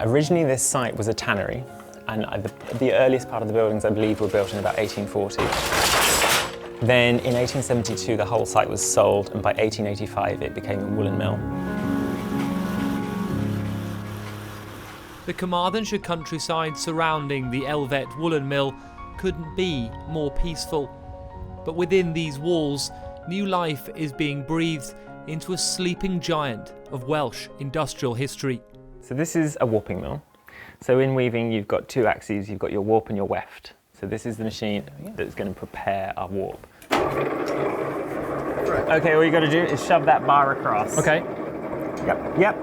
Originally this site was a tannery, and the earliest part of the buildings I believe were built in about 1840. Then in 1872 the whole site was sold, and by 1885 it became a woolen mill. The Carmarthenshire countryside surrounding the Elvet Woollen Mill couldn't be more peaceful. But within these walls, new life is being breathed into a sleeping giant of Welsh industrial history. So this is a warping mill. So in weaving you've got two axes, you've got your warp and your weft. So this is the machine that's going to prepare our warp. Okay, all you got to do is shove that bar across. Okay. Yep.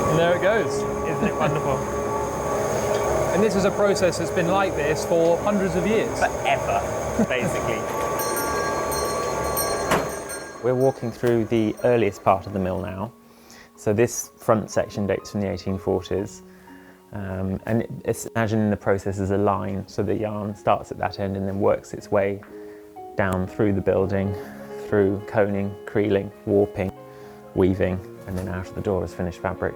And there it goes. Isn't it wonderful? And this is a process that's been like this for hundreds of years. Forever, basically. We're walking through the earliest part of the mill now. So this front section dates from the 1840s. And imagine the process as a line, so the yarn starts at that end and then works its way down through the building, through coning, creeling, warping, weaving, and then out of the door as finished fabric.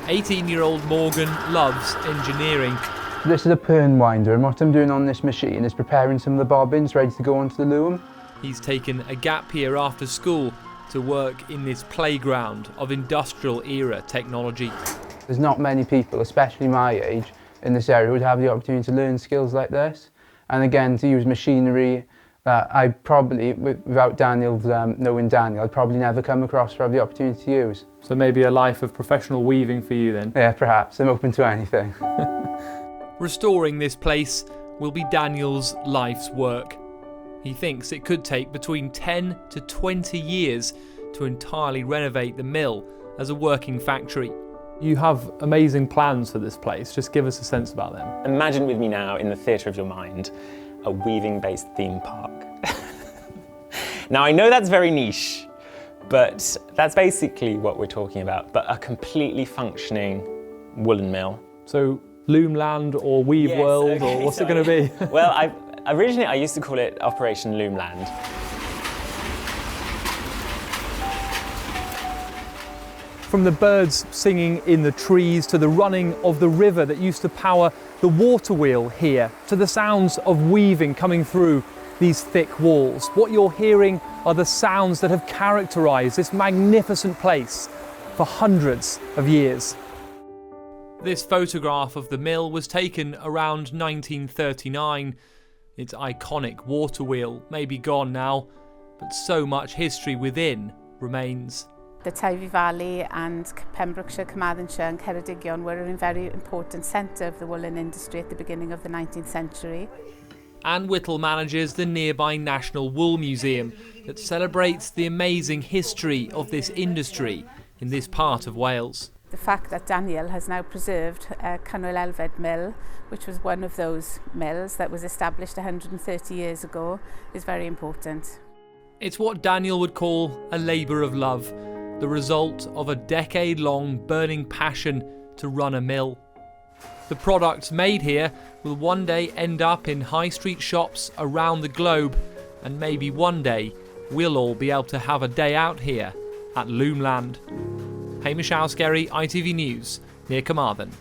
18-year-old Morgan loves engineering. This is a pern winder, and what I'm doing on this machine is preparing some of the bobbins ready to go onto the loom. He's taken a gap year after school to work in this playground of industrial era technology. There's not many people, especially my age, in this area who would have the opportunity to learn skills like this. And again, to use machinery that I probably, without Daniel knowing Daniel, I'd probably never come across or have the opportunity to use. So maybe a life of professional weaving for you then? Yeah, perhaps. I'm open to anything. Restoring this place will be Daniel's life's work. He thinks it could take between 10 to 20 years to entirely renovate the mill as a working factory. You have amazing plans for this place. Just give us a sense about them. Imagine with me now, in the theatre of your mind, a weaving-based theme park. Now I know that's very niche, but that's basically what we're talking about, but a completely functioning woolen mill. So Loomland or Weave Yes, World, okay, or what's sorry. it going to be? Well, originally I used to call it Operation Loomland. From the birds singing in the trees to the running of the river that used to power the water wheel here, to the sounds of weaving coming through these thick walls. What you're hearing are the sounds that have characterised this magnificent place for hundreds of years. This photograph of the mill was taken around 1939. Its iconic water wheel may be gone now, but so much history within remains. The Tywi Valley and Pembrokeshire, Carmarthenshire and Ceredigion were a very important centre of the woolen industry at the beginning of the 19th century. Anne Whittle manages the nearby National Wool Museum that celebrates the amazing history of this industry in this part of Wales. The fact that Daniel has now preserved Cynnwyl Elvet Mill, which was one of those mills that was established 130 years ago, is very important. It's what Daniel would call a labour of love, the result of a decade-long burning passion to run a mill. The products made here will one day end up in high street shops around the globe, and maybe one day we'll all be able to have a day out here at Loomland. Hamish Alskerry, ITV News, near Carmarthen.